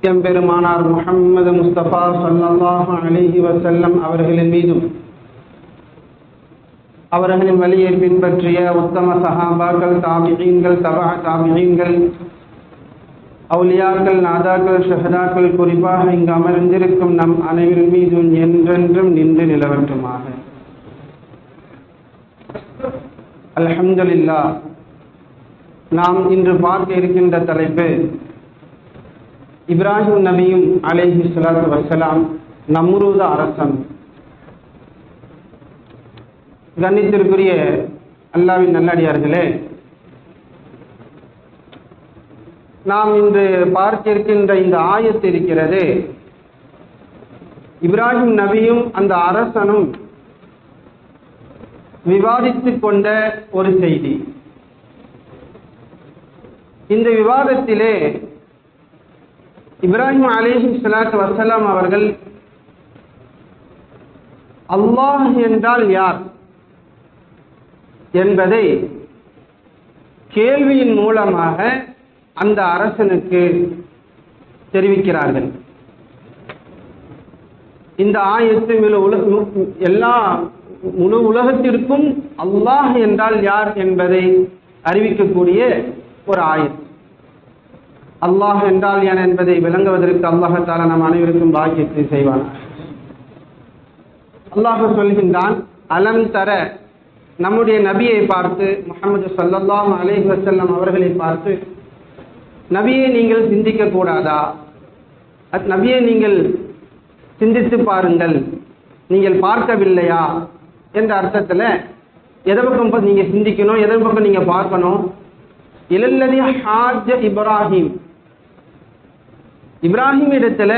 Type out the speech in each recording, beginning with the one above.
எம்பெருமானார் முஹம்மது முஸ்தபா ஸல்லல்லாஹு அலைஹி வஸல்லம் அவர்களின் மீதும் அவர்களின் வழியை பின்பற்றிய உத்தம சஹாபாக்கள், தாபிஈன்கள், தபஅ தாபிஈன்கள், அவுலியாக்கள், நாதாக்கள், ஷஹதாக்கள், குறிப்பாக இங்கு அமர்ந்திருக்கும் நம் அனைவரின் மீதும் என்றென்றும் நின்று நிலவட்டுமாக. அல்ஹம்துலில்லாஹ். நாம் இன்று பார்க்க இருக்கின்ற தலைப்பு இப்ராஹிம் நபியும் அலைஹி ஸலாத்து வஸ்ஸலாம் நம்ரூத அரசன். கண்ணியத்திற்குரிய அல்லாஹ்வின் நல்லடியார்களே, நாம் இன்று பார்க்க இருக்கின்ற இந்த ஆயத்து இருக்கிறது, இப்ராஹிம் நபியும் அந்த அரசனும் விவாதித்துக் கொண்ட ஒரு செய்தி. இந்த விவாதத்திலே இப்ராஹிம் அலைஹி ஸலாத்து வஸ்ஸலாம் அவர்கள் அல்லாஹ் என்றால் யார் என்பதை கேள்வியின் மூலமாக அந்த அரசனுக்கு தெரிவிக்கிறார்கள். இந்த ஆயத்து எல்லா முழு உலகத்திற்கும் அல்லாஹ் என்றால் யார் என்பதை அறிவிக்கக்கூடிய ஒரு ஆயத்து. அல்லாஹ் என்றால் யார் என்பதை விளங்குவதற்கு அல்லாஹ் தஆலா நம் அனைவருக்கும் பாக்கியத்தை செய்வான். அல்லாஹ் சொல்கின்றான், அலம் தர, நம்முடைய நபியை பார்த்து, முஹம்மது ஸல்லல்லாஹு அலைஹி வஸல்லம் அவர்களை பார்த்து, நபியை நீங்கள் சிந்திக்க கூடாதா? நபியை நீங்கள் சிந்தித்து பாருங்கள், நீங்கள் பார்க்கவில்லையா என்ற அர்த்தத்தில் எதை பக்கம் நீங்க சிந்திக்கணும், எதை பக்கம் நீங்க பார்க்கணும். இலல்லதி ஹாஜ்ஜ இப்ராஹிம், இப்ராஹிம் இடத்துல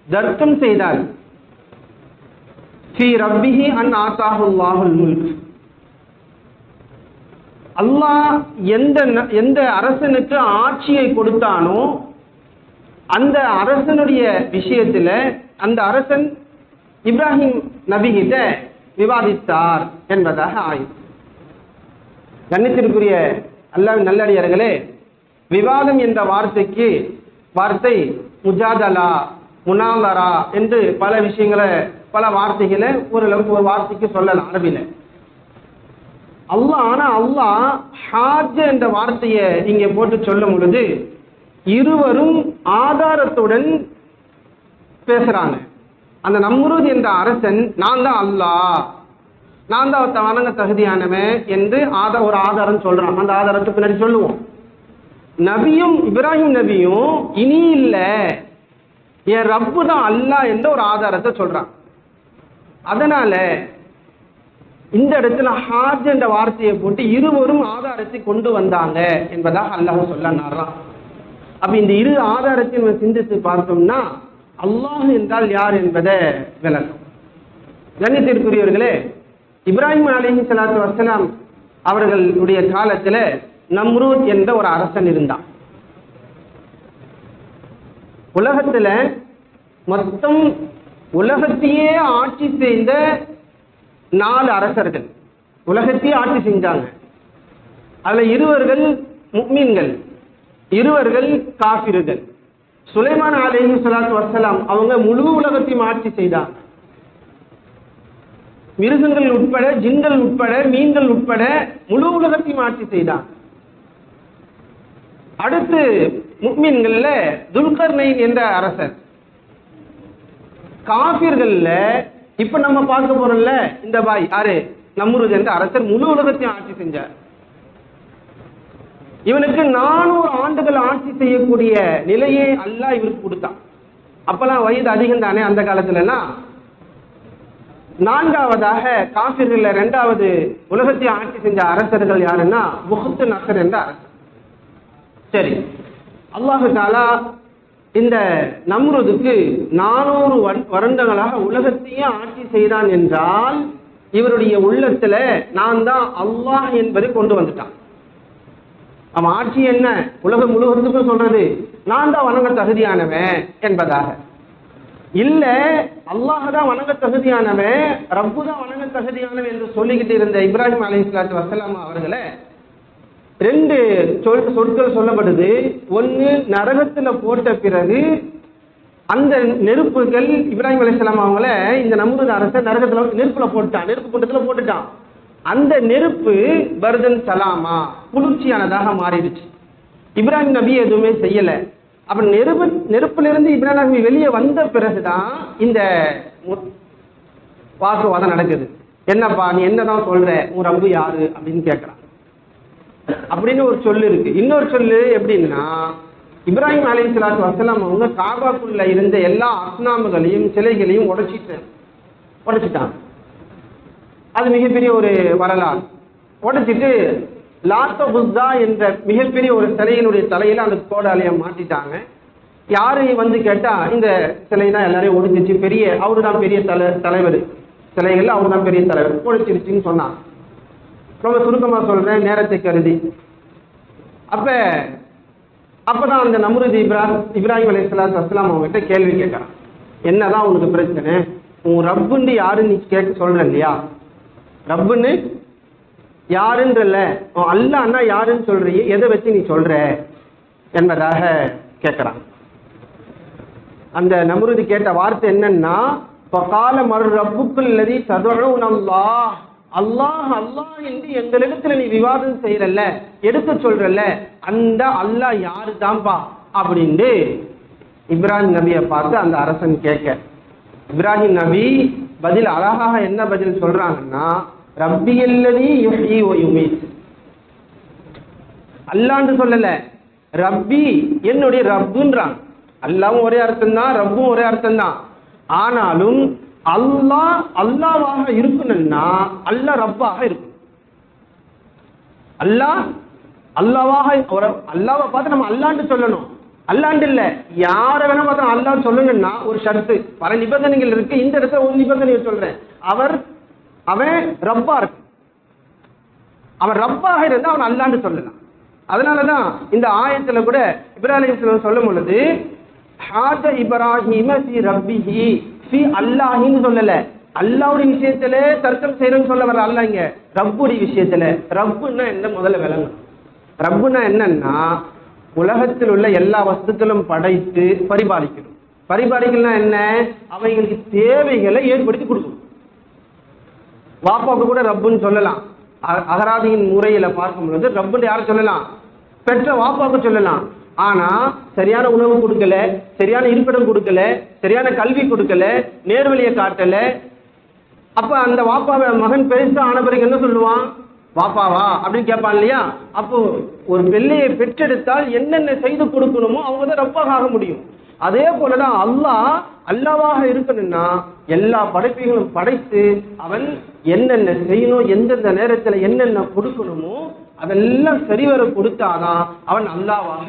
தர்க்கம் செய்தார். ஃபீ ரப்பிஹி அன் ஆதாஹுல்லாஹுல் முல்க், அல்லாஹ் எந்த அரசனுக்கு ஆட்சியை கொடுத்தானோ அந்த அரசனுடைய விஷயத்துல அந்த அரசன் இப்ராஹிம் நபிகிட்ட விவாதித்தார் என்பதாக ஆயிற்று. கண்ணியத்திற்குரிய அல்லாஹ்வின் நல்லடியார்களே, விவாதம் என்ற வார்த்தை முஜாதலா, முனாலரா என்று பல விஷயங்களை, பல வார்த்தைகளை ஒரு வார்த்தைக்கு சொல்லலாம் அரபில. அல்லாஹ் ஹாஜ் என்ற வார்த்தையை இங்கே போட்டு சொல்லும் பொழுது இருவரும் ஆதாரத்துடன் பேசுறாங்க. அந்த நம்ரூத் என்ற அரசன் நான் தான் அல்லாஹ், நான் தான் வணங்க தகுதியானவன் என்று ஒரு ஆதாரம் சொல்றான். அந்த ஆதாரத்துக்கு பின்னாடி சொல்லுவோம். நபியும் இப்ராஹிம் நபியும் இனி இல்ல, என் ரப்பு தான் அல்லாஹ் என்ற ஒரு ஆதாரத்தை சொல்றான். அதனால இந்த இடத்துல ஹாஜ் என்ற வார்த்தையை போட்டு இருவரும் ஆதாரத்தை கொண்டு வந்தாங்க என்பதாக அல்லாஹ் சொன்னாராம். அப்ப இந்த இரு ஆதாரத்தை நம்ம சிந்தித்து பார்த்தோம்னா அல்லாஹ் என்றால் யார் என்பதை விளக்கும். கண்ணியத்திற்குரியவர்களே, இப்ராஹிம் அலைஹி ஸலாத்து வஸ்ஸலாம் அவர்களுடைய காலத்துல நம்ரூத் என்ற ஒரு அரசன் இருந்தான். உலகத்துல மொத்தம் உலகத்தையே ஆட்சி செய்த 4 அரசர்கள் உலகத்தையே ஆட்சி செஞ்சாங்க. அதுல இருவர்கள் முஃமின்கள், இருவர்கள் காஃபிர்கள். சுலைமான் அலைஹி ஸலாத்து வஸ்ஸலாம் அவங்க முழு உலகத்தையும் ஆட்சி செய்தாங்க. மிருகங்கள் உட்பட, ஜின்கள் உட்பட, மீன்கள் உட்பட முழு உலகத்தையும் ஆட்சி செய்தாங்க. அடுத்து முஃமின்கள்ல துல்கர்னைன் என்ற அரசர். காஃபிர்கள்ல இப்ப நம்ம பார்க்க போறோம்ல இந்த பாய் யாரு, நம்ரூத் என்ற அரசர் முழு உலகத்தையும் ஆட்சி செஞ்சார். இவனுக்கு 400 ஆண்டுகள் ஆட்சி செய்யக்கூடிய நிலையை அல்லாஹ் இவருக்கு கொடுத்தான். அப்பெல்லாம் வயது அதிகம் தானே அந்த காலத்துலலாம். 4வதாக காஃபிர்கள் 2வது உலகத்தை ஆட்சி செஞ்ச அரசர்கள் யாருன்னா புக்த் நஸர் என்ற அரசர். சரி, அல்லாஹ் தஆலா இந்த நம்ரூதுக்கு 400 வருடங்களாக உலகத்தையே ஆட்சி செய்தான் என்றால் இவருடைய உள்ளத்துல நான் தான் அல்லாஹ் என்பதை கொண்டு வந்துட்டான். அவன் ஆட்சி என்ன, உலகம் முழுவதுக்கும் சொல்றது நான் தான் வணங்க தகுதியானவன் என்பதாக. இல்ல, அல்லாஹ் தான் வணங்க தகுதியானவன், ரப்பு தான் வணங்க தகுதியானவன் என்று சொல்லிக்கிட்டு இருந்த இப்ராஹிம் அலைஹிஸ்ஸலாத்து வஸ்ஸலாம் அவர்களை 2 சொற்கள் சொல்லப்படுது. ஒன்று, நரகத்துல போட்ட பிறகு அந்த நெருப்புகள் இப்ராஹிம் அலைஹிஸ்ஸலாம் அவங்கள இந்த நம்ரூத் அரசன் நரகத்துல நெருப்புல போட்டுட்டான், நெருப்பு குண்டத்துல போட்டுட்டான். அந்த நெருப்பு பர்தன் சலாமா, குளிர்ச்சியானதாக மாறிடுச்சு. இப்ராஹிம் நபி எதுவுமே செய்யல. அப்ப நெருப்பிலிருந்து இப்ராஹிம் நபி வெளியே வந்த பிறகுதான் இந்த வாக்குவாதம் நடக்குது. என்னப்பா நீ என்னதான் சொல்ற, உன் ரப்பு யாரு அப்படின்னு கேட்கறான். அப்படின்னு ஒரு சொல்லு இருக்கு. இன்னொரு சொல்லு எப்படின்னா, இப்ராஹிம் அலைஹிஸ்ஸலாத்து வஸலாம் அவங்க காபாக்குள்ள இருந்த எல்லா அஸ்னாமுகளையும் சிலைகளையும் உடைச்சிட்டாங்க. அது மிகப்பெரிய ஒரு வரலாறு. உடைச்சிட்டு லாத்த புஸ்தா என்ற மிகப்பெரிய ஒரு சிலையினுடைய தலையில அந்த கோடாலியை மாட்டிட்டாங்க. யாரு வந்து கேட்டா, இந்த சிலை தான் எல்லாரையும் ஒடிச்சிச்சு, பெரிய அவரு தான் பெரிய தலைவர், சிலைகள்ல அவரு தான் பெரிய தலைவர், ஒழிச்சிருச்சுன்னு சொன்னாங்க. ரொம்ப சுருக்கமா சொல்றேன் நேரத்தை கருதி. அப்பதான் அந்த நம்ரூத் இப்ராஹிம் அலைஹிஸ்ஸலாத்து வஸலாம் அவங்ககிட்ட கேள்வி கேட்கறான். என்னதான் உனக்கு பிரச்சனை, உன் ரப்புன்னு யாருன்னு கேட்க சொல்ற இல்லையா, ரப்புன்னு யாருன்றல, அல்லாஹ்னா யாருன்னு சொல்றியே, எதை வச்சு நீ சொல்ற என்பதாக கேட்கிறான். அந்த நம்ரூத் கேட்ட வார்த்தை என்னன்னா, ஃபகால மர் ரப்புக்குல் லதி ததுஊன அல்லாஹ், அல்லாஹ் அல்லாஹ் என்று எங்களிடத்துல நீ விவாதம் செய்யறல்ல, எடுத்து சொல்றல்ல, அந்த அல்லாஹ் யாரு தான்பா அப்படின்னு இப்ராஹிம் நபியை பார்த்து அந்த அரசன் கேட்க, இப்ராஹிம் நபி பதில் அழகாக என்ன பதில் சொல்றாங்கன்னா, ரப்பியல்லதி யுஹ்யி வ யுமீத், அல்லாஹ்னு சொல்லல, ரப்பி என்னுடைய ரப்புன்றான். அல்லாஹ்வும் ஒரே அர்த்தம் தான், ரப்பும் ஒரே அர்த்தம் தான். ஆனாலும் அல்லாஹ் அல்லாஹ்வாக இருக்கணும்னா அல்லாஹ் ரப்பாக இருக்கும். அல்லாஹ் அல்லாஹ்வாக, அல்லாஹ்வை பார்த்து நம்ம அல்லாஹ்னு சொல்லணும். அல்லாஹ்னு இல்ல, யாரை வேணா பார்த்தா அல்லாஹ் சொல்லணும்னா ஒரு ஷர்த்து, பல நிபந்தனைகள் இருக்கு. இந்த இடத்துல ஒரு நிபந்தனையை சொல்றேன், அவன் ரப்பா இருக்கு. அவன் ரப்பாக இருந்தா அவன் அல்லாஹ்னு சொல்லலாம். அதனாலதான் இந்த ஆயத்துல கூட இப்ராஹிம் சொல்லும் பொழுது ஹாஜ இப்ராஹிம ஃபி ரப்பிஹி ஃபி அல்லாஹின்னு சொல்லல, அல்லாஹ்வுடைய விஷயத்துல தர்க்கம் செய்யறன்னு சொல்ல வர அல்லாஹ் இங்க ரப்புடைய விஷயத்துல. ரப்புன்னா என்ன முதல்ல விளங்கணும். ரப்புன்னா என்னன்னா, உலகத்தில் உள்ள எல்லா வஸ்துக்களும் படைத்து பரிபாலிக்கணும். பரிபாலிக்கணும்னா என்ன, அவைகளுக்கு தேவைகளை ஏற்படுத்தி கொடுக்கணும். வாப்பாவுக்கு கூட ரப்புன்னு சொல்லலாம். அகராதியின் முறையில பார்க்கும் பொழுது ரப்புன்னு யாரை சொல்லலாம், பெற்ற வாப்பாவுக்கு சொல்லலாம். ஆனா சரியான உணவு கொடுக்கல, சரியான இருப்பிடம் கொடுக்கல, சரியான கல்வி கொடுக்கல, நேர்வழியை காட்டல. அப்ப அந்த வாப்பாவை மகன் பெருசா ஆன பிறகு என்ன சொல்லுவான், வாப்பாவா அப்படின்னு கேட்பான் இல்லையா. அப்போ ஒரு பிள்ளையை பெற்றெடுத்தால் என்னென்ன செய்து கொடுக்கணுமோ அவங்க தான் ரப்பாக ஆக முடியும். அதே போலதான் அல்லாஹ் அல்லாவாக இருக்கணும்னா எல்லா படைப்புகளும் படைத்து அவன் என்னென்ன செய்யணும், எந்தெந்த நேரத்துல என்னென்ன கொடுக்கணுமோ அதெல்லாம் சரிவர கொடுத்தாதான் அவன் அல்லாவாக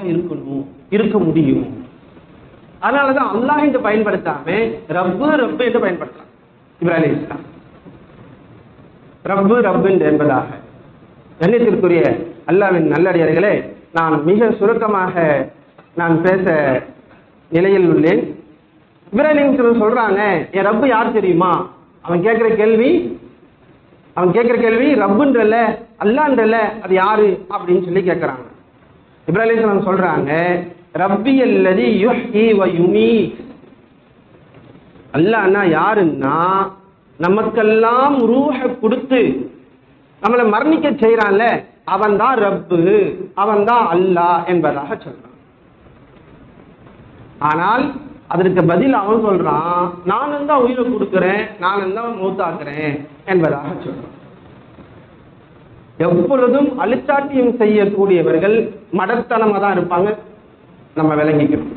இருக்க முடியும். அதனாலதான் அல்லாஹ் என்று பயன்படுத்தாம ரப்பு ரப்பு என்று பயன்படுத்தலாம். இப்ராஹிம் அலைஹிஸ்ஸலாம் ரப்பு என்பதாக. கண்ணியத்திற்குரிய அல்லாஹ்வின் நல்லடியார்களே, நான் மிக சுருக்கமாக நான் பேச நிலையில் உள்ளேன். இப்ராஹிம் சொல்றாங்க, என் ரப்பு யார் தெரியுமா, அவன் கேட்கிற கேள்வி ரப்புன்றல அல்லான்றல, அது யாரு அப்படின்னு சொல்லி கேட்கிறாங்க. இப்ராஹிம் சொல்றாங்க, ரப்பி அல்லதி யுஹ்யி வ யுமீத், அல்லாஹ்னா யாருன்னா நமக்கெல்லாம் ரூஹ கொடுத்து நம்மளை மரணிக்க செய்யறான்ல, அவன் தான் ரப்பு, அவன் தான் அல்லாஹ் என்பதாக சொல்றான். ஆனால் அதற்கு பதில் அவன் சொல்றான், நானும் தான் உயிரை கொடுக்கிறேன், நானும் தான் மௌத்தாக்குறேன் என்பதாக சொல்றான். எப்பொழுதும் அழிச்சாட்டியம் செய்யக்கூடியவர்கள் மடத்தனமா தான் இருப்பாங்க, நம்ம விளங்கிக்கிறோம்.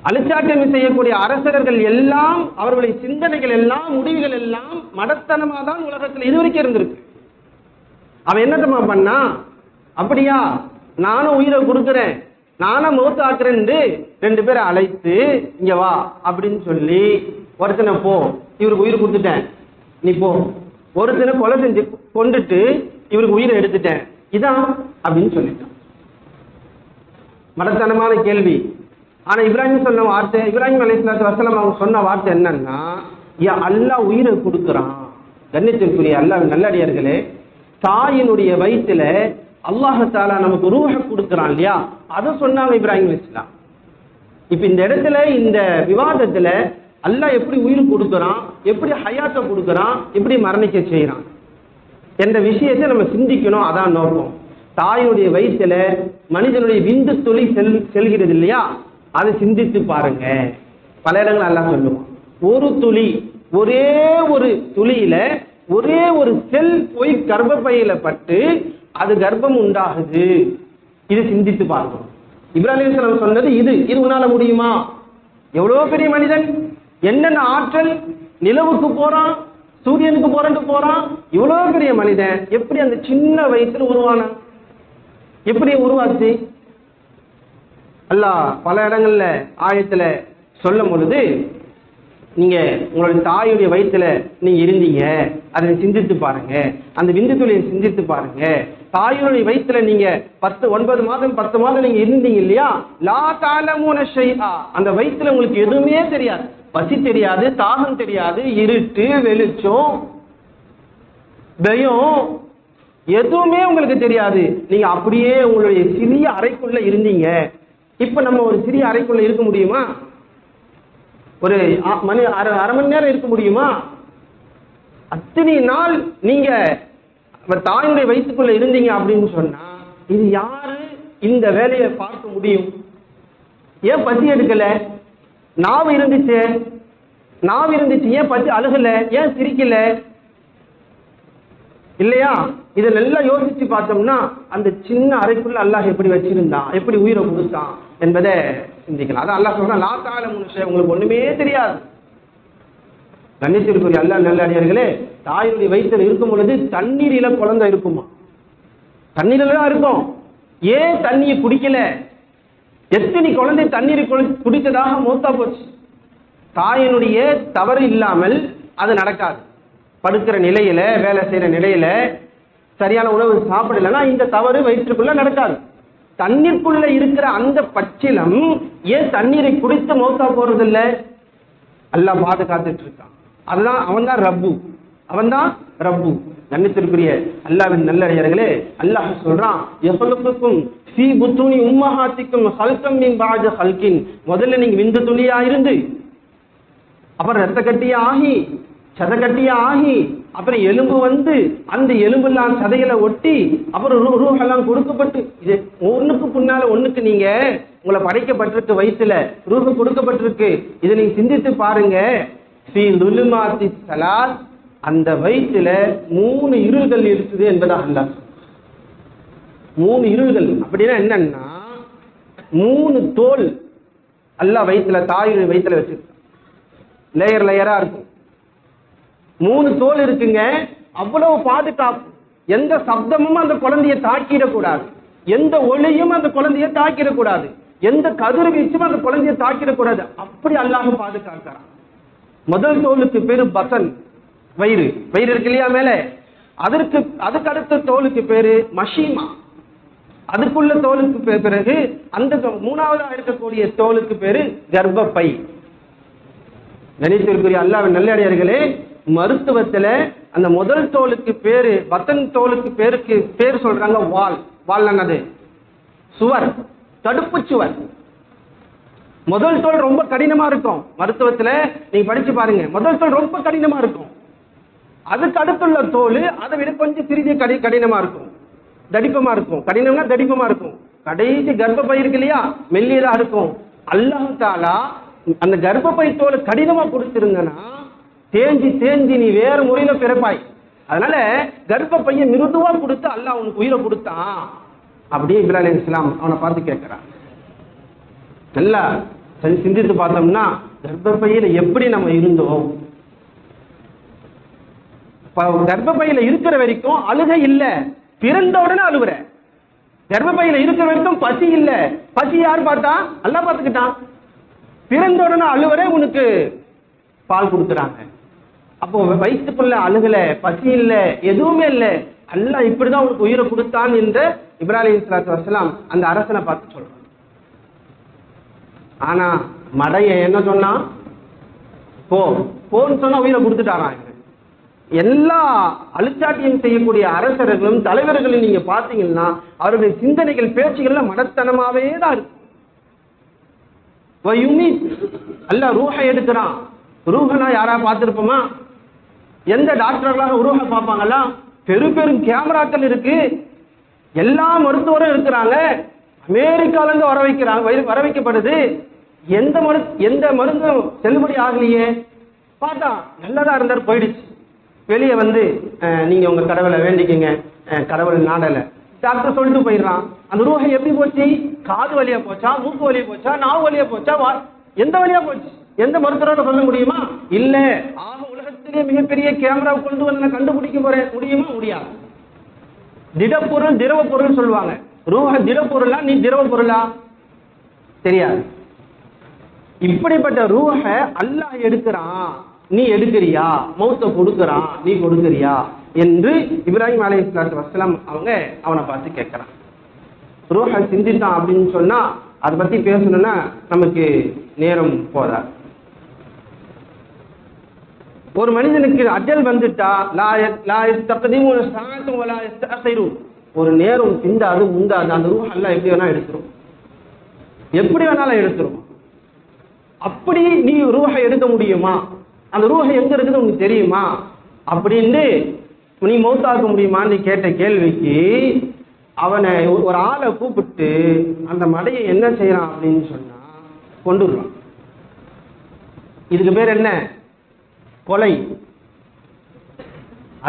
அழிச்சாட்டியம் செய்யக்கூடிய அரசர்கள் எல்லாம் அவர்களுடைய சிந்தனைகள் எல்லாம் முடிவுகள் எல்லாம் மடத்தனமா தான் உலகத்தில் இதுவரைக்கும் இருந்திருக்கு. அவன் என்னத்தமா பண்ணா, அப்படியா நானும் உயிரை கொடுக்கிறேன், நானும் மௌத்தாக்குறேன், 2 பேரை அழைத்து இங்க வா அப்படின்னு சொல்லி, ஒருத்தனை போ, இவருக்கு உயிர் கொடுத்துட்டேன் நீ போ, ஒருத்தனை கொலை செஞ்சு கொண்டுட்டு இவருக்கு உயிரை எடுத்துட்டேன் இதான் அப்படின்னு சொல்லிட்டான். மடத்தனமான கேள்வி. ஆனா இப்ராஹிம் சொன்ன வார்த்தை, இப்ராஹிம் அலைஹிஸ்ஸலாத்து வஸலாம் அவங்க சொன்ன வார்த்தை என்னன்னா, அல்லாஹ் உயிரை கொடுக்குறான். கண்ணியத்திற்குரிய அல்லாஹ் நல்லடியார்களே, தாயினுடைய வயிற்றுல அல்லாஹ் தஆலா நமக்கு ரூஹ கொடுக்குறான் இல்லையா, அதை சொன்னாங்க இப்ராஹிம் அலைஹிஸ்ஸலாம். இப்ப இந்த இடத்துல இந்த விவாதத்துல அல்லாஹ் எப்படி உயிர் கொடுக்குறான், எப்படி ஹயாத்தை கொடுக்குறான், எப்படி மரணிக்க செய்யறான் என்ற விஷயத்தை நம்ம சிந்திக்கணும். அதான் நோக்கம். தாயுடைய வயிற்றுல மனிதனுடைய விந்து துளி செல்கிறது இல்லையா, அதை சிந்தித்து பாருங்க. பல இடங்கள் அல்லாஹ் சொல்லுவான், ஒரு துளி, ஒரே ஒரு துளியில ஒரே ஒரு செல் போய் கர்ப்பப்பையில பட்டு அது கர்ப்பம் உண்டாகுது. இது சிந்தித்து பார்க்கணும். இப்ராஹிம் அலைஹிஸ்ஸலாம் சொன்னது இது உன்னால முடியுமா? எவ்வளவு பெரிய மனிதன், என்னென்ன ஆற்றல், நிலவுக்கு போறான், சூரியனுக்கு போறான், இவ்வளவு பெரிய மனிதன் எப்படி அந்த சின்ன வயசுல உருவான, எப்படி உருவாச்சு? அல்லாஹ் பல இடங்கள்ல ஆயத்துல சொல்லும் பொழுது, நீங்க உங்களுடைய தாயுடைய வயிற்றுல நீங்க இருந்தீங்க, அதை சிந்தித்து பாருங்க. அந்த விந்து துளியை சிந்தித்து பாருங்க. தாயுடைய வயிற்றுல நீங்க 9 மாதம் 10 மாதம் நீங்க இருந்தீங்க இல்லையா, லா தஅலமூன ஷைஆ, அந்த வயிற்றுல உங்களுக்கு எதுவுமே தெரியாது. பசி தெரியாது, தாகம் தெரியாது, இருட்டு வெளிச்சம் பயம் எதுவுமே உங்களுக்கு தெரியாது. நீங்க அப்படியே உங்களுடைய சிறிய அறைக்குள்ள இருந்தீங்க. இப்ப நம்ம ஒரு சிறிய அறைக்குள்ள இருக்க முடியுமா? ஒரு அரை மணி நேரம் இருக்க முடியுமா? அத்தனை நாள் நீங்க தாயுடைய வயிற்றுக்குள்ள இருந்தீங்க அப்படின்னு சொன்னா, இது யாரு இந்த வேலையை பார்க்க முடியும்? ஏன் பசி எடுக்கல? நாவு இருந்துச்சு, ஏன் பசி அழுகல? ஏன் சிரிக்கல? இல்லையா? இதை நல்லா யோசிச்சு பார்த்தோம்னா அந்த சின்ன அறைக்குள்ள அல்லாஹ் எப்படி வச்சிருந்தான், எப்படி உயிரை கொடுத்தான் என்பதை சிந்திக்கலாம். அதான் அல்லாஹ் சொல்றான், லா தஅலமூன ஷைஆ, உங்களுக்கு ஒண்ணுமே தெரியாது. கண்ணியத்திற்குரிய அல்லாஹ் நல்லடியார்களே, தாயுடைய வயிற்றில் இருக்கும் பொழுது தண்ணீரில குழந்தை இருக்குமா? தண்ணீரில தான் இருக்கும். ஏன் தண்ணியை குடிக்கல? எத்தனை குழந்தை தண்ணீரை குடித்ததாக மூத்தா போச்சு. தாயினுடைய தவறு இல்லாமல் அது நடக்காது. படுக்கிற நிலையில, வேலை செய்யற நிலையில சரியான உணவு சாப்பிடலன்னா இந்த தவறு வயிற்றுக்குள்ள நடக்காது. தண்ணீருக்குள்ள இருக்கிற அந்த பச்சிலம் ஏன் தண்ணீரை குடித்து மௌத்தா போறது இல்லை? அல்லாஹ் பாதுகாத்துட்டு இருக்கான். அதுதான் அவன்தான் ரப்பு. கண்ணியத்திற்குரிய அல்லாஹ்வின் நல்லடியார்களே, அல்லாஹ் சொல்றான், யஃலுகுக்கும் ஃபீ புத்தூனி உம்மஹாத்திக்கும் ஹல்கம் மின் பஅதி ஹல்கின், முதல்ல நீங்க விந்து துளியா இருந்து, அப்புறம் ரத்த கட்டியா ஆகி, சத கட்டியா ஆகி, அப்புறம் எலும்பு வந்து அந்த எலும்பெல்லாம் சதைகளை ஒட்டி, அப்புறம் ரூஹெல்லாம் கொடுக்கப்பட்டு, இது ஒண்ணுக்கு பின்னால ஒண்ணுக்கு நீங்க உங்களை படைக்கப்பட்டிருக்கு. வயிற்றுல ரூஹு கொடுக்கப்பட்டிருக்கு. இதை நீங்க சிந்தித்து பாருங்க. ஃபீ லுலுமாத்தி ஸலாத், அந்த வயிற்றுல 3 இருள்கள் இருக்குது என்பதாக அல்லாஹ். 3 இருள்கள் அப்படின்னா என்னன்னா, 3 தோல் அல்லாஹ் வயிற்றுல, தாயுடைய வயிற்றுல வச்சிருக்கான். லேயர் லேயரா இருக்கும். 3 தோல் இருக்குங்க. அவ்வளவு பாதுகாப்பு. எந்த சப்தமும் அந்த குழந்தைய தாக்கிடக்கூடாது, எந்த ஒளியும் அந்த குழந்தைய தாக்கிடக்கூடாது, எந்த கதிர்வீச்சும் அந்த குழந்தைய தாக்கிடக்கூடாது. அப்படி அல்லாஹ் பாதுகாக்கிறான். முதல் தோலுக்கு பேரு பசன், வயிறு இருக்கு இல்லையா மேலே, அதுக்கு அடுத்த தோலுக்கு பேரு மஷீமா, அதுக்குள்ள தோலுக்கு பிறகு அந்த 3ஆவதா இருக்கக்கூடிய தோலுக்கு பேரு கர்ப்பப்பை. கணித்திற்குரிய அல்லாஹ்வின் நல்லடியார்களே, மருத்துவத்துல அந்த முதல் தோலுக்கு பேரு, பத்தன் தோலுக்கு பேர் சொல்றாங்க வால். வால் என்னது? சுவர், தடுப்பு சுவர். முதல் தோல் ரொம்ப கடினமா இருக்கும். மருத்துவத்துல நீங்க படிச்சு பாருங்க, முதல் தோல் ரொம்ப கடினமா இருக்கும். அதுக்கு அடுத்துள்ள தோல் அதை விட கொஞ்சம் சிறிது கடினமா இருக்கும், தடிப்பமா இருக்கும். கடினம்னா தடிப்பமா இருக்கும். கடைசி கர்ப்பப்பை இருக்கு இல்லையா, மெல்லியதா இருக்கும். அல்லாஹ் தஆலா அந்த கர்ப்பப்பை தோல் கடினமா கொடுத்திருந்தனா தேஞ்சி நீ வேற முறையில பிறப்பாய். அதனால கர்ப்பப்பையை மிருதுவா கொடுத்து அல்லாஹ் உனக்கு உயிரை கொடுத்தான். அப்படியே இப்ராஹிம் அலைஹிஸ்ஸலாம் அவனை பார்த்து கேட்கிறான். நல்லா சிந்தித்து பார்த்தோம்னா கர்ப்பப்பையில எப்படி நம்ம இருந்தோம்? கர்ப்பப்பையில இருக்கிற வரைக்கும் அழுகை இல்ல, பிறந்த உடனே அழுகுற. கர்ப்பப்பையில இருக்கிற வரைக்கும் பசி இல்ல, பசி யார் பார்த்தா? அல்லாஹ் பார்த்துக்கிட்டான். பிறந்த உடனே அழுவரே உனக்கு பால் கொடுக்குறாங்க. அப்போ வயிற்றுக்குள்ள அழுகல, பசி இல்ல, எதுவுமே இல்ல, அல்லாஹ் இப்படிதான் உனக்கு உயிரை கொடுத்தான் என்று இப்ராஹிம் அலைஹிஸ்ஸலாத்து வஸ்ஸலாம் அந்த அரசனை பார்த்து சொல்றான். ஆனா மடைய என்ன சொன்னா, போன்னு சொன்னா உயிரை கொடுத்துட்டாரான். எல்லா அழுச்சாட்டியம் செய்யக்கூடிய அரசர்களும் தலைவர்களும் நீங்க பாத்தீங்கன்னா அவருடைய சிந்தனைகள் பேச்சுகள்ல மடத்தனமாவே தான் இருக்கும். அல்லாஹ் ரூஹை எடுக்கிறான். ரூஹனா யாரா பார்த்திருப்போமா? எந்த டாக்டர்களாக ரூஹ பார்ப்பாங்களா? பெரும் கேமராக்கள் இருக்கு, எல்லா மருத்துவரும் இருக்கிறாங்க, அமெரிக்கால இருந்து வர வைக்கப்படுது. எந்த மருந்தும் செல்லுபடி ஆகலையே. பார்த்தா நல்லதா இருந்தார், போயிடுச்சு. வெளியே வந்து நீங்க உங்க கடவுளை வேண்டிக்கங்க, கடவுள் நாடல, டாக்டர் சொல்லிட்டு போயிடுறான். அந்த ரூஹை எப்படி போச்சு? காது வழியா போச்சா, மூக்கு வழியா போச்சா, நாவு வழியா போச்சா, எந்த வழியா போச்சு? எந்த மருத்துவரோட சொல்ல முடியுமா? இல்ல. ஆக உலகத்திலே மிகப்பெரிய கேமரா கொண்டு வந்து கண்டுபிடிக்க முடியுமா? முடியாது. திடப்பொருள் திரவ பொருள் சொல்லுவாங்க. ரூஹ திடப்பொருளா, நீ திரவ பொருளா? தெரியாது. இப்படிப்பட்ட ரூஹ அல்லாஹ் எடுக்கிறான், நீ எடுக்கிறியா? மௌத்த கொடுக்கிறான், நீ கொடுக்கிறியா என்று இப்ராஹிம் அலைஹிஸ்ஸலாத்து வஸ்ஸலாம் அவங்க அவனை பார்த்து கேட்கிறான். ரூஹ சிந்தித்தான் அப்படின்னு சொன்னா அதை பத்தி பேசணும்னா நமக்கு நேரம் போதாது. ஒரு மனிதனுக்கு அஜல் வந்துட்டா ஒரு நேரம் சிந்தாது முந்தாது. அந்த ரூஹ அல்லாஹ் எப்படி வேணா எடுத்துரும், எப்படி வேணாலும் எடுத்துரும். அப்படி நீ ரூஹை எடுக்க முடியுமா? அந்த ரூஹை எங்க இருக்குது உனக்கு தெரியுமா? அப்படின்னு நீ மௌத்தாக்க முடியுமான்னு கேட்ட கேள்விக்கு அவனை ஒரு ஆளை கூப்பிட்டு அந்த மடையை என்ன செய்யறான் அப்படின்னு சொன்னா கொண்டுடுறான். இதுக்கு பேர் என்ன? கொலை.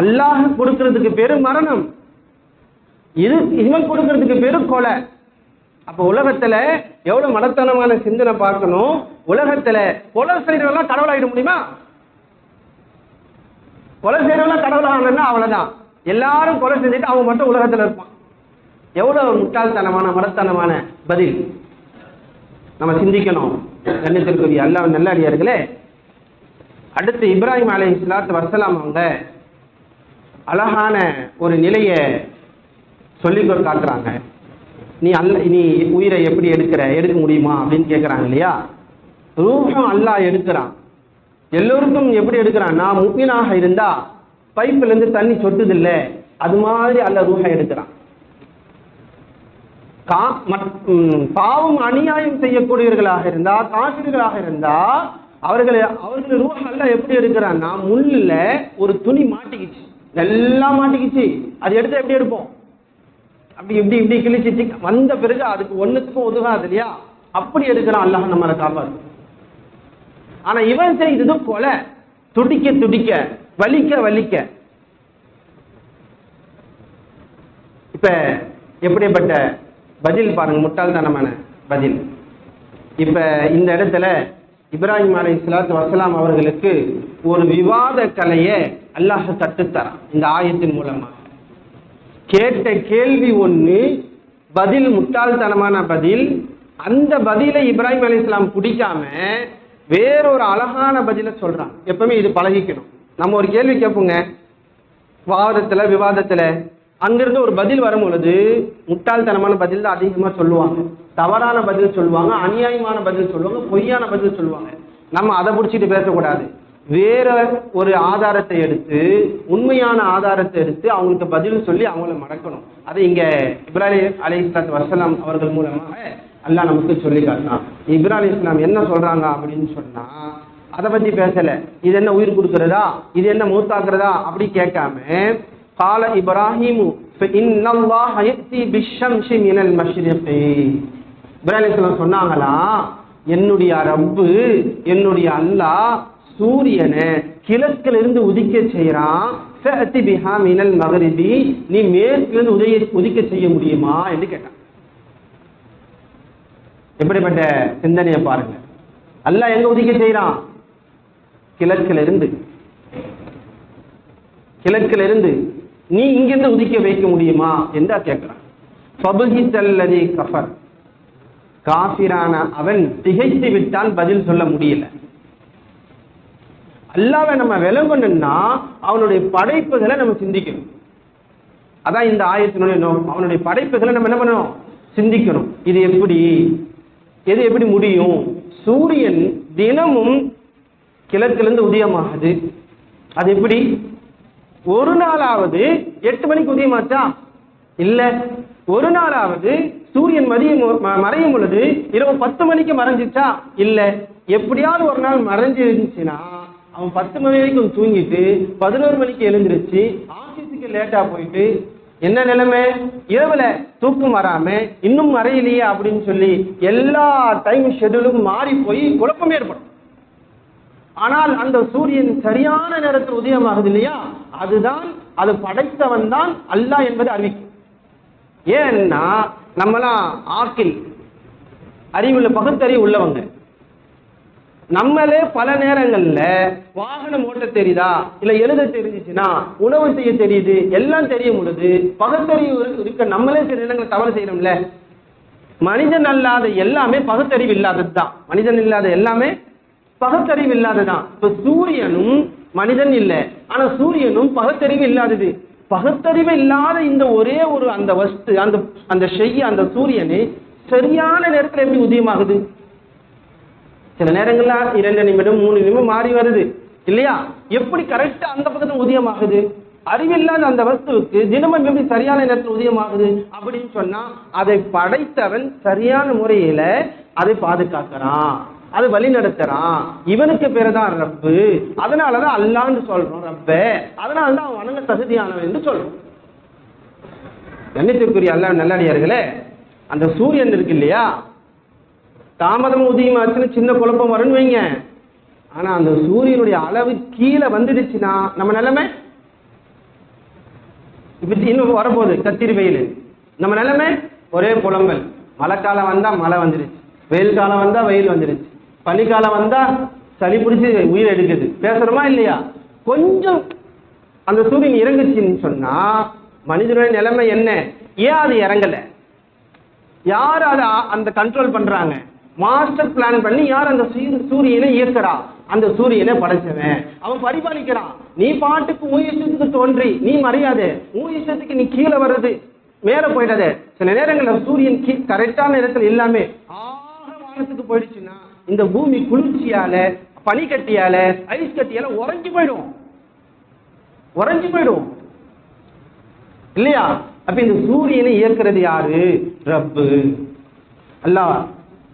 அல்லாஹ் கொடுக்கிறதுக்கு பேரு மரணம், இவன் கொடுக்கிறதுக்கு பேரு கொலை. அப்ப உலகத்துல எவ்வளவு மடத்தனமான சிந்தனை பார்க்கணும். உலகத்துல கொலை செய்யறவெல்லாம் கடவுளாயிட முடியுமா? கொலை செய்யறவெல்லாம் கடவுளாகணும்னா அவ்வளவுதான். எல்லாரும் கொலை செஞ்சுட்டு அவங்க மட்டும் உலகத்துல இருப்பான். எவ்வளவு முட்டாள்தனமான மடத்தனமான பதில். நம்ம சிந்திக்கணும். கண்ணியத்திற்குரிய அல்லாஹ் நல்லடியார்களே, அடுத்து இப்ராஹிம் அலைஹிஸ்ஸலாத்து வஸ்ஸலாம் அவங்க அழகான ஒரு நிலையை சொல்லி காட்டுறாங்க. நீ உயிரை எப்படி எடுக்க முடியுமா அப்படின்னு கேட்கிறாங்க இல்லையா? ரூஹம் அல்லாஹ் எடுக்கிறான். எல்லோருக்கும் எப்படி எடுக்கிறான்? நான் முஃமினாக இருந்தா பைப்புல இருந்து தண்ணி சொட்டுது இல்ல, அது மாதிரி அல்லாஹ் ரூஹை எடுக்கிறான். பாவம் அநியாயம் செய்யக்கூடியவர்களாக இருந்தா, காஃபிர்களாக இருந்தா அவர்கள் ரூஹ அல்லாஹ் எப்படி எடுக்கிறான்னா, முள்ளுல ஒரு துணி மாட்டிக்கிச்சு, நல்லா மாட்டிக்கிச்சு, அது எடுத்து எப்படி எடுப்போம்? அப்படி இப்படி இப்படி கிழிச்சு வந்த பிறகு அதுக்கு ஒண்ணுத்துக்கும் ஒதுகாது இல்லையா? அப்படி எடுக்கிறான் அல்லாஹ் நம்மளை காப்பாது. ஆனா இவன் செய்தது கொலை, துடிக்க துடிக்க, வலிக்க வலிக்க. இப்ப எப்படிப்பட்ட பதில் பாருங்க, முட்டாள்தனமான பதில். இப்ப இந்த இடத்துல இப்ராஹிம் அலைஹிஸ்ஸலாத்து வஸ்ஸலாம் அவர்களுக்கு ஒரு விவாத கலையை அல்லாஹ் கற்றுத்தரான் இந்த ஆயத்தின் மூலமா. கேட்ட கேள்வி ஒண்ணு, பதில் முட்டாள்தனமான பதில். அந்த பதிலை இப்ராஹிம் அலைஹிஸ்ஸலாம் பிடிக்காம வேறொரு அழகான பதில சொல்றான். எப்பவுமே இது பழகிக்கணும். நம்ம ஒரு கேள்வி கேட்போங்க வாதத்துல விவாதத்துல, அங்கிருந்து ஒரு பதில் வரும் பொழுது முட்டாள்தனமான பதில் தான் அதிகமா சொல்லுவாங்க, தவறான பதில் சொல்லுவாங்க, அநியாயமான பதில் சொல்லுவாங்க, பொய்யான பதில் சொல்லுவாங்க. நம்ம அதை பிடிச்சிட்டு பேசக்கூடாது. வேற ஒரு ஆதாரத்தை எடுத்து, உண்மையான ஆதாரத்தை எடுத்து அவங்களுக்கு பதில் சொல்லி அவங்கள மடக்கணும். அதை இங்க இப்ராஹிம் அலைஹிஸ்ஸலாத்து வஸ்ஸலாம் அவர்கள் மூலமாக அல்லாஹ் நமக்கு சொல்லி காட்டினான். இப்ராஹிம் அலைஹிஸ்ஸலாம் என்ன சொல்றாங்க அப்படின்னு சொன்னா, அதை பத்தி பேசல. இது என்ன உயிர் கொடுக்கிறதா, இது என்ன மூத்தாக்குறதா அப்படி கேட்காம, கால இப்ராஹிமு இன்னல்லாஹ யஅதி பிஷ்ஷம்ஸி மினல் மஷ்ரிகி. இப்ராஹிம் அலைஹிஸ்ஸலாம் சொன்னாங்களா, என்னுடைய ரப்பு, என்னுடைய அல்லாஹ் சூரியனை கிழக்கில இருந்து உதிக்க செய்யறான். ஃபஅதி பிஹா மினல் மக்ரிபி, நீ மேற்கில இருந்து உதிக்க செய்ய முடியுமா என்று கேட்டான். எப்படிப்பட்ட சிந்தனையை பாருங்க. அல்லாஹ் எங்க உதிக்க செய்யறான்? கிழக்கில இருந்து. கிழக்கில இருந்து நீ இங்கிருந்து உதிக்க வைக்க முடியுமா என்றா கேட்கிறான். ஃபபஹிதல்லதி கஃபர், காஃபிரான அவன் திகைத்து விட்டான், பதில் சொல்ல முடியல. அல்லாஹ்வை நம்ம விளங்கணும்னா அவனுடைய படைப்புகளை நம்ம சிந்திக்கணும். அதான் இந்த ஆயத்தினுடைய நோக்கம். அவனுடைய படைப்புகளை நம்ம என்ன பண்ணணும்? சிந்திக்கணும். இது எப்படி, எது எப்படி முடியும்? சூரியன் தினமும் கிழக்கிலிருந்து உதயமாகுது, அது எப்படி? ஒரு நாளாவது 8 மணிக்கு உதயமாச்சா? இல்ல. ஒரு நாளாவது சூரியன் மறையும் பொழுது இரவு 10 மணிக்கு மறைஞ்சிச்சா? இல்ல. எப்படியாவது ஒரு நாள் மறைஞ்சிருந்துச்சுன்னா அவன் 10 மணி வரைக்கும் தூங்கிட்டு 11 மணிக்கு எழுந்திருச்சு ஆபீஸுக்கு லேட்டா போயிட்டு என்ன நிலைமை, இரவுல தூக்கம் வராம இன்னும் மறையிலையே அப்படின்னு சொல்லி எல்லா டைம் ஷெட்யூலும் மாறி போய் குழப்பம் ஏற்படும். ஆனால் அந்த சூரியன் சரியான நேரத்தில் உதயமாகுது இல்லையா, அதுதான் அது படைத்தவன் தான் அல்லாஹ் என்பது அறிவிக்கும். ஏன்னா நம்மளாம் ஆக்கில் அறிவுள்ள பகுத்தறிவு உள்ளவங்க, நம்மளே பல நேரங்கள்ல வாகனம் ஓட்ட தெரியுதா இல்ல எழுத தெரிஞ்சிச்சுன்னா உணவு செய்ய தெரியுது எல்லாம் தெரியும் பொழுது பகுத்தறிவு இருக்க நம்மளே சில நேரங்கள் தவறு செய்யணும்ல. மனிதன் அல்லாத எல்லாமே பகுத்தறிவு இல்லாததுதான். மனிதன் இல்லாத எல்லாமே பகுத்தறிவு இல்லாததான். இப்ப சூரியனும் மனிதன் இல்லை, ஆனா சூரியனும் பகுத்தறிவு இல்லாதது. பகுத்தறிவு இல்லாத இந்த ஒரே ஒரு அந்த வஸ்து அந்த அந்த சூரியனு சரியான நேரத்தில் எப்படி உதயமாகுது? சில நேரங்கள்ல 2 நிமிடம் 3 நிமிடம் மாறி வருது இல்லையா? எப்படி கரெக்டா அந்த பக்கத்துல உதயமாகுது? அறிவில்லாத அந்த வஸ்துவுக்கு தினமும் எப்படி சரியான நேரத்தில் உதயமாகுது அப்படின்னு சொன்னா அதை படைத்தவன் சரியான முறையில அதை பாதுகாக்கிறான், அதை வழி நடத்துறான். இவனுக்கு பேருதான் ரப்பு. அதனாலதான் அல்லான்னு சொல்றோம் ரப்ப. அதனாலதான் அவன் வணங்க தகுதியானவன் என்று சொல்றோம். கண்ணியத்திற்குரிய அல்லாஹ் நல்லடியார்களே, அந்த சூரியன் இருக்கு இல்லையா, தாமதம் உதயமாச்சுன்னு சின்ன குழப்பம் வரும்னு வைங்க. ஆனா அந்த சூரியனுடைய அளவு கீழே வந்துடுச்சுன்னா நம்ம நிலைமை இப்படி இன்னும் வரப்போகுது. கத்திரி வெயில் நம்ம நிலைமை ஒரே புலம்பல். மழை காலம் வந்தா மழை வந்துருச்சு, வெயில் காலம் வந்தா வெயில் வந்துருச்சு, பனிக்காலம் வந்தா சளி பிடிச்சி உயிர் எடுக்குது. பேசுறோமா இல்லையா? கொஞ்சம் அந்த சூரியன் இறங்குச்சுன்னு சொன்னா மனிதனுடைய நிலைமை என்ன? ஏன் அது இறங்கல? யார் அதை அந்த கண்ட்ரோல் பண்றாங்க? மாஸ்டர் பிளான் பண்ணி யார் அந்த சூரியனை இயக்குறா? அந்த சூரியனை படைச்சவன், அவன் பரிபாலிக்கிறான். நீ பாட்டுக்கு உன் இஷ்டத்துக்கு தோன்றி நீ மறையாதே, உன் இஷ்டத்துக்கு நீ கீழே வர்றது மேல போயிடாதே. சில நேரங்கள்ல சூரியன் கரெக்டான இடத்துல எல்லாமே வானத்துக்கு போயிடுச்சுன்னா இந்த பூமி குளிர்ச்சியால பனிக்கட்டியால ஐஸ் கட்டியால உறைஞ்சு போயிடும் இல்லையா? அப்ப இந்த சூரியனை இயக்குறது யாரு? ரப்பு அல்லாஹ்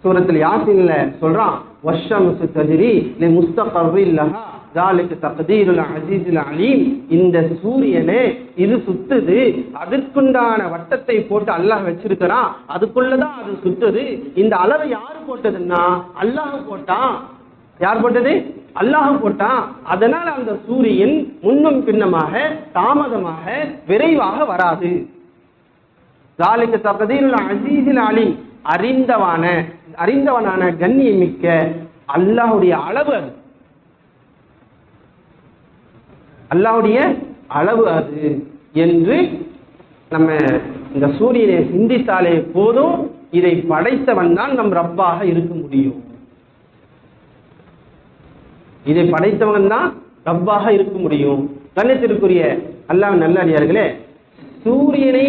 சூரத்தில் யாசின்ல சொல்றான், வஷ்ஷம்ஸு தஜ்ரி லிமுஸ்தகர்ரின் லஹா ذلك تقدير العزيز العليم. இந்த சூரியனே இது சுத்துது, அதற்குண்டான வட்டத்தை போட்டு அல்லாஹ் வச்சிருக்கிறான், அதுக்குள்ளதான் அது சுத்துது. இந்த அளவை யாரு போட்டதுன்னா அல்லாஹ் போட்டான். யார் போட்டது? அல்லாஹ் போட்டான். அதனால அந்த சூரியன் முன்னும் பின்னமாக தாமதமாக விரைவாக வராது. ذلك تقدير العزيز العليم. அறிந்தவனான கண்ணியமிக்க அல்லாஹ்வுடைய அளவு அது. அல்லாஹ்வுடைய அளவு அது என்று நம்ம இந்த சூரியனை சிந்தித்தாலே போதும், இதை படைத்தவன் தான் நம் ரப்பாக இருக்க முடியும். இதை படைத்தவன் தான் ரப்பாக இருக்க முடியும். கண்ணியத்திற்குரிய அல்லாஹ் நல்லடியார்களே, சூரியனை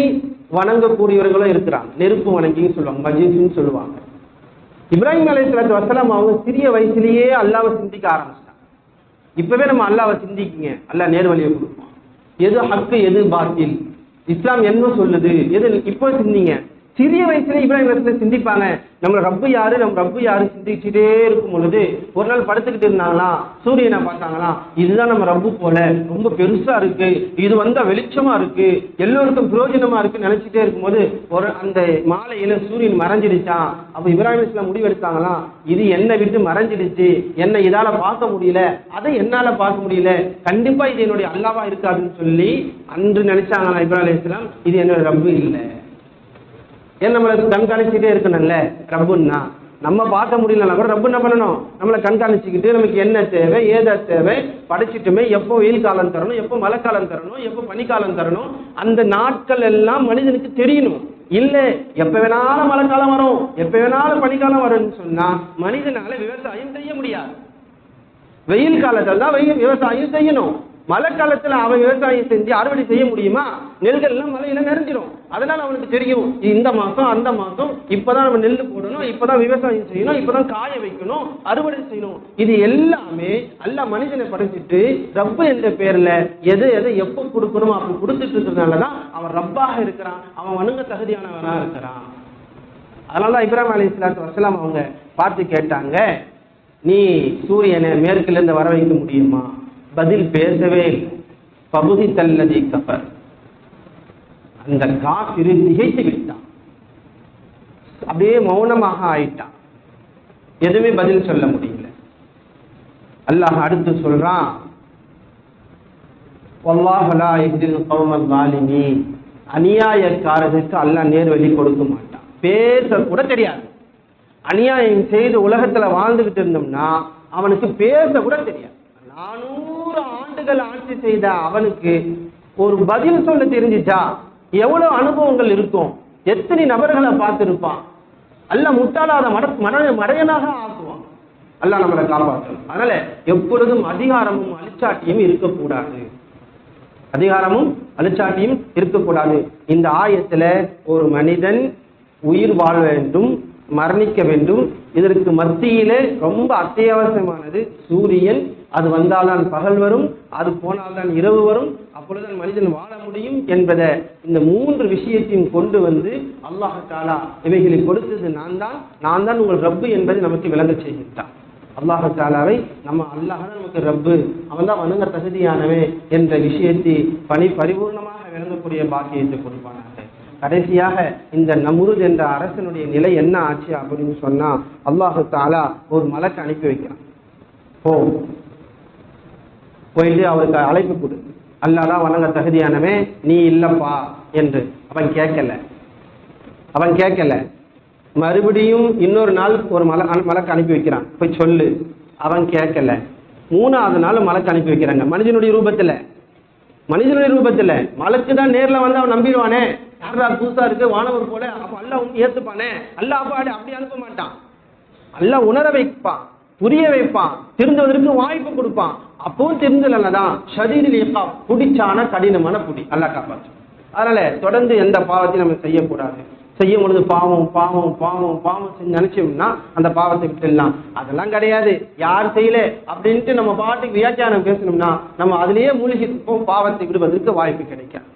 வணங்கக்கூடியவர்களும் இருக்கிறாங்க. நெருப்பு வணங்கின்னு சொல்லுவாங்க, மஜீஸ்ன்னு சொல்லுவாங்க. இப்ராஹிம் அலைஹிஸ்ஸலாத்து வஸலாம் அவங்க சிறிய வயசுலயே அல்லாஹ்வை சிந்திக்க ஆரம்பிச்சிட்டாங்க. இப்பவே நம்ம அல்லாஹ்வை சிந்திக்குங்க, அல்லாஹ் நேர் வழியை கொடுப்பான். எது ஹக்கு எது பாத்தில், இஸ்லாம் என்ன சொல்லுது, எது இப்போ சிந்திங்க. சிறிய வயசுல இப்ராஹிம் அலைஹிஸ்ஸலாம் சிந்திப்பாங்க, நம்ம ரப்பு யாரு சிந்திச்சுட்டே இருக்கும் பொழுது ஒரு நாள் படுத்துக்கிட்டு இருந்தாங்களா, சூரியனை பார்த்தாங்களா, இதுதான் நம்ம ரப்பு போல, ரொம்ப பெருசா இருக்கு, இது வந்தா வெளிச்சமா இருக்கு, எல்லோருக்கும் பிரயோஜனமா இருக்குன்னு நினைச்சிட்டே இருக்கும்போது ஒரு அந்த மாலையில சூரியன் மறைஞ்சிடுச்சான். அப்ப இப்ராஹிம் அலைஹிஸ்ஸலாம் முடிவெடுத்தாங்களா, இது என்னை விட்டு மறைஞ்சிடுச்சு, என்னை இதால பார்க்க முடியல, அதை என்னால பார்க்க முடியல, கண்டிப்பா இது என்னுடைய அல்லாவா இருக்காதுன்னு சொல்லி அன்று நினைச்சாங்களா இப்ராஹிம் அலைஹிஸ்ஸலாம், இது என்னோட ரப்பு இல்லை. ஏன் நம்மளை கண்காணிச்சுட்டே இருக்கணும்ல ரப்புன்னா, நம்ம பார்க்க முடியலன்னா கூட ரப்பு என்ன பண்ணணும், நம்மளை கண்காணிச்சுக்கிட்டு நமக்கு என்ன தேவை ஏதா தேவை படிச்சுட்டுமே, எப்போ வெயில் காலம் தரணும், எப்போ மழை காலம் தரணும், எப்போ பனிக்காலம் தரணும், அந்த நாட்கள் எல்லாம் மனிதனுக்கு தெரியணும். இல்ல எப்ப வேணாலும் மழை காலம் வரும், எப்ப வேணாலும் பனிக்காலம் வரும்னு சொன்னா மனிதனால விவசாயம் செய்ய முடியாது. வெயில் காலத்தில் தான் விவசாயம் செய்யணும், மழை காலத்துல அவன் விவசாயம் செஞ்சு அறுவடை செய்ய முடியுமா? நெல்கள் எல்லாம் மழையில நிறைஞ்சிடும். அதனால அவனுக்கு தெரியும் இந்த மாசம் அந்த மாசம் இப்பதான் நம்ம நெல் போடணும், இப்பதான் விவசாயம் செய்யணும், இப்பதான் காய வைக்கணும், அறுவடை செய்யணும். இது எல்லாமே அல்லாஹ் மனிதனை படைச்சிட்டு ரப்பு என்ற பேர்ல எதை எதை எப்ப கொடுக்கணும் அப்படி கொடுத்துட்டு இருக்கிறதுனாலதான் அவன் ரப்பாக இருக்கிறான், அவன் வணங்க தகுதியானவனா இருக்கிறான். அதனாலதான் இப்ராஹிம் அலைஹிஸ்ஸலாத்து வஸலாம் அவங்க பார்த்து கேட்டாங்க, நீ சூரியனை மேற்குல இருந்து வர வைக்க முடியுமா? பதில் பேசவே பபுதி தல்லதி கஃபர். அந்த காஃபிர் திகைத்து விட்டான், அப்படியே மௌனமாக ஆயிட்டான், எதுவுமே பதில் சொல்ல முடியல. அல்லாஹ் அடுத்து சொல்றான், வல்லாஹு லா யஹ்தில் கௌமல் ஸாலிமீன். அநியாயக்காரர்களுக்கு அல்லாஹ் நேர்வழி கொடுக்க மாட்டான், பேச கூட தெரியாது. அநியாயம் செய்து உலகத்துல வாழ்ந்துகிட்டு இருந்தோம்னா அவனுக்கு பேச கூட தெரியாது. 400 ஆண்டுகள் ஆட்சி செய்த அவனுக்கு ஒரு பதில் சொல்ல தெரிஞ்சிச்சா எவ்வளவு அனுபவங்கள் இருக்கும், எத்தனை நபர்களை பார்த்திருப்பான். அல்லாஹ் முட்டாளாத மடையனாக ஆக்குவான். அல்லாஹ் நம்மளை காப்பாற்றணும். அதனால எப்பொழுதும் அதிகாரமும் அழிச்சாட்டியும் இருக்கக்கூடாது, அதிகாரமும் அழிச்சாட்டியும் இருக்கக்கூடாது. இந்த ஆயத்துல ஒரு மனிதன் உயிர் வாழ வேண்டும், மரணிக்க வேண்டும். இதற்கு மத்தியிலே ரொம்ப அத்தியாவசியமானது சூரியன். அது வந்தால்தான் பகல் வரும், அது போனால்தான் இரவு வரும், அப்பொழுதுதான் மனிதன் வாழ முடியும் என்பதை இந்த 3 விஷயத்தையும் கொண்டு வந்து அல்லாஹ் தஆலா இவைகளை கொடுத்தது நான் தான் உங்கள் ரப்பு என்பதை நமக்கு விளங்க செய்கின்றான். அல்லாஹ் தஆலாவை அல்லாஹ் தான் நமக்கு ரப்பு, அவன் தான் வணங்க தகுதியானவே என்ற விஷயத்தை பரிபூர்ணமாக விளங்கக்கூடிய பாக்கியத்தை கொடுப்பானாக. கடைசியாக இந்த நம்ருத் என்ற அரசனுடைய நிலை என்ன ஆச்சு அப்படின்னு சொன்னா, அல்லாஹ் தஆலா ஒரு மலக்கு அனுப்பி வைக்கிறான். போயிட்டு அவருக்கு அழைப்பு கொடு, அல்லாஹ் தான் வணங்க தகுதியானவே, நீ இல்லப்பா என்று. அவன் கேட்கல. மறுபடியும் இன்னொரு நாள் ஒரு மலக்கு அனுப்பி வைக்கிறான், போய் சொல்லு. அவன் கேட்கல. 3ஆவது நாள் மலக்கு அனுப்பி வைக்கிறாங்க, மனிதனுடைய ரூபத்துல. மலக்கு தான் நேர்ல வந்து அவன் நம்பிடுவானே, யாரா புதுசா இருக்கு வானவர் போல, அப்ப அல்லாஹ் ஏத்துப்பானே. அல்லாஹ் அப்படி அனுப்ப மாட்டான். அல்லாஹ் உணர வைப்பான், புரிய வைப்பான், திருந்துவதற்கு வாய்ப்பு கொடுப்பான். அப்பவும் தெரிஞ்சலதான் ஷதீதுல் இகாப், புடிச்சான கடினமான புடி. அல்லாஹ் காப்பாற்று. அதனால தொடர்ந்து எந்த பாவத்தையும் நம்ம செய்யக்கூடாது. செய்யும் பொழுது பாவம் செஞ்சு நினைச்சோம்னா அந்த பாவத்தை விட்டுடலாம். அதெல்லாம் கிடையாது, யார் செய்யல அப்படின்ட்டு நம்ம பாட்டுக்கு வியாக்கியானம் பேசணும்னா நம்ம அதுலயே மூழ்கி பாவத்தை விடுவதற்கு வாய்ப்பு கிடைக்கும்.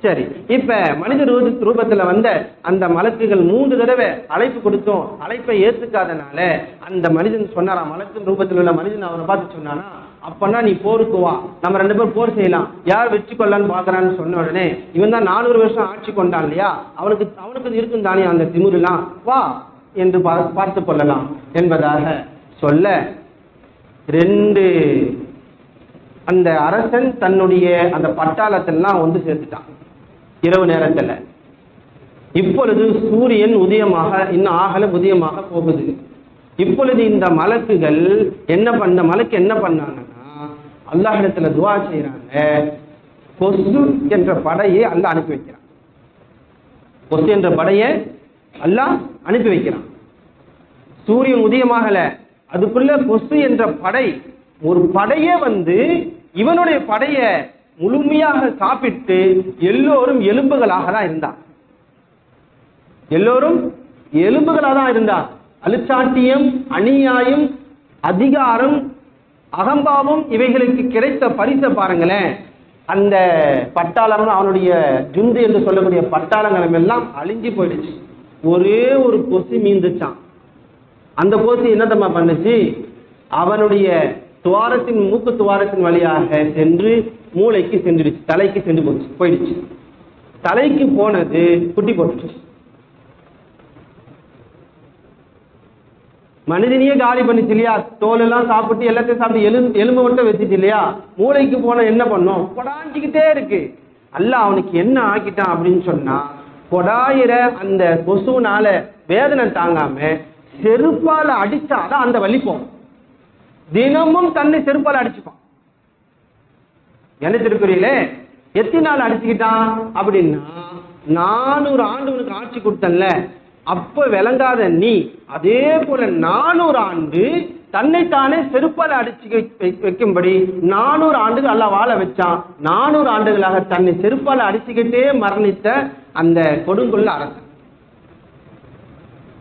சரி, இப்ப மனித ரூபத்துல வந்த அந்த மலக்குகள் 3 தடவை அழைப்பு கொடுத்தோம், அழைப்பை ஏத்துக்காதனால அந்த மனிதன் சொன்னாரா, மலக்கின் ரூபத்தில் உள்ள மனிதன் அவனை பார்த்து சொன்னானா, அப்பனா நீ போருக்கு வா, நம்ம 2 பேரும் போர் செய்யலாம், யார் வெற்றி கொள்ளான்னு பாக்குறான்னு சொன்ன உடனே, இவன் தான் 400 வருஷம் ஆட்சி கொண்டான் இல்லையா, அவனுக்கு இருக்கும் தானே அந்த திமிரெல்லாம், வா என்று பார்த்து கொள்ளலாம் என்பதாக சொல்ல, 2 அந்த அரசன் தன்னுடைய அந்த பட்டாளத்தெல்லாம் ஒன்று சேர்த்துட்டான் இரவு நேரத்துல. இப்பொழுது சூரியன் உதயமாக இன்னும் ஆகல, உதயமாக போகுது. இப்பொழுது இந்த மலக்குகள் மலக்கு என்ன பண்ணாங்கன்னா, அல்லாஹ்விடத்துல துஆ செய்யறாங்க. கொசு என்ற படையை அல்லாஹ் அனுப்பி வைக்கிறான். கொசு என்ற படையை அல்லாஹ் அனுப்பி வைக்கிறான். சூரியன் உதயமாகல, அதுக்குள்ள கொசு என்ற படை, ஒரு படையே வந்து இவனுடைய படைய முழுமையாக சாப்பிட்டு எல்லோரும் எலும்புகளாக தான் இருந்தார். அழுச்சாட்டியம், அநியாயம், அதிகாரம், அகம்பாவம் இவைகளுக்கு கிடைத்த பரிசை பாருங்களேன். அந்த பட்டாளம், அவனுடைய ஜுந்து என்று சொல்லக்கூடிய பட்டாளங்களும் எல்லாம் அழிஞ்சு போயிடுச்சு. ஒரே ஒரு கொசு மீந்துச்சான். அந்த கொசு என்னதம்மா பண்ணுச்சு, அவனுடைய மூக்கு துவாரத்தின் வழியாக சென்று மூளைக்கு சென்றுடுச்சு, தலைக்கு சென்று போயிடுச்சு. தலைக்கு போனது குட்டி போட்டுச்சு. மனிதனையே காலி பண்ணிச்சு இல்லையா, தோல் எல்லாம் சாப்பிட்டு எல்லாத்தையும் சாப்பிட்டு எலும்பு மட்டும் வச்சுச்சு இல்லையா. மூளைக்கு போன என்ன பண்ணும், கொடாஞ்சிக்கிட்டே இருக்கு. அல்லாஹ் அவனுக்கு என்ன ஆக்கிட்டான் அப்படின்னு சொன்னா, கொடாயிர அந்த கொசுனால வேதனை தாங்காம செருப்பால அடிச்சாதான் அந்த வலி போகும். தினமும் தன்னை செருப்பால அடிச்சுப்பான். என்ன திருக்குறீங்களே, எத்தனை நாள் அடிச்சுக்கிட்டான் அப்படின்னா, 400 ஆண்டு உனக்கு ஆட்சி கொடுத்தன்ல, அப்ப விளங்காத நீ அதே போல 400 ஆண்டு தன்னைத்தானே செருப்பால் அடிச்சு வைக்கும்படி 400 ஆண்டுகள் அல்லாஹ் வாழ வச்சான். 400 ஆண்டுகளாக தன்னை செருப்பால் அடிச்சுக்கிட்டே மரணித்த அந்த கொடுங்கொள்ள அரசன்.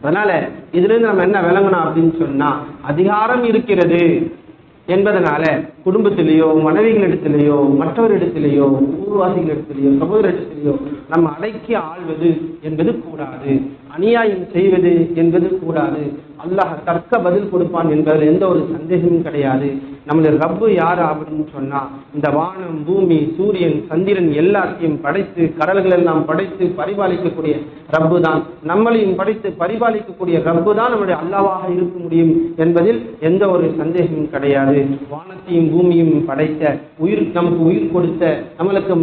அதனால இதுல இருந்து நம்ம என்ன விளங்கணும் அப்படின்னு சொன்னா, அதிகாரம் இருக்கிறது என்பதனால குடும்பத்திலேயோ மனைவிகளிடத்திலேயோ மற்றவரிடத்திலேயோ ஊர்வாசிகளிடத்திலேயோ சகோதரிடத்திலேயோ நம்ம அடக்கி ஆள்வது என்பது கூடாது. அநியாயம் செய்வது என்பது கூடாது. அல்லாஹ் தக்க பதில் கொடுப்பான் என்பதில் எந்த ஒரு சந்தேகமும் கிடையாது. நம்முடைய ரப்பு யாரு அப்படின்னு சொன்னா, இந்த வானம் பூமி சூரியன் சந்திரன் எல்லாத்தையும் படைத்து கடல்கள் எல்லாம் படைத்து பரிபாலிக்கக்கூடிய ரப்பு தான். நம்மளையும் படைத்து பரிபாலிக்கக்கூடிய ரப்பு தான் நம்முடைய அல்லாஹ்வாக இருக்க முடியும் என்பதில் எந்த ஒரு சந்தேகமும் கிடையாது. வானத்தையும் பூமியும் படைத்த நமக்கு உயிர் கொடுத்த நம்மளுக்கு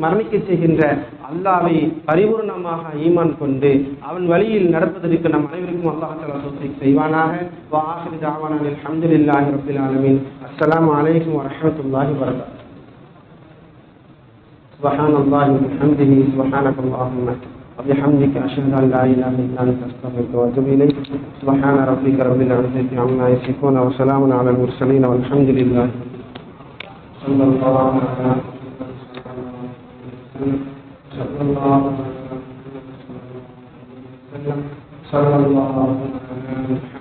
மரணிக்க செய்கின்ற அல்லாஹ்வை பரிபூர்ணமாக ஈமான் கொண்டு அவன் வழியில் நடப்பதற்கு நம் அனைவருக்கும் அல்லாஹ் தஆலா தௌஃபீக் செய்வானாக. வ ஆகிரு தஅவானா அல்ஹம்துலில்லாஹி ரப்பில் ஆலமீன். அஸ்ஸலாமு அலைக்கும் வ ரஹ்மத்துல்லாஹி வ பரகாத்துஹு. சுப்ஹானல்லாஹி வ பிஹம்திஹி சுப்ஹானக்கல்லாஹும்ம வ பிஹம்திக அஷ்ஹது அன் லா இலாஹா இல்லா அன்த அஸ்தக்ஃபிருக வ அத்தூபு இலைக். சுப்ஹான ரப்பிக ரப்பில் இஸ்ஸத்தி அம்மா யசிஃபூன வ ஸலாமுன் அலல் முர்ஸலீன் வல்ஹம்துலில்லாஹி ஸல்லல்லாஹு அலைஹி வஸல்லம்.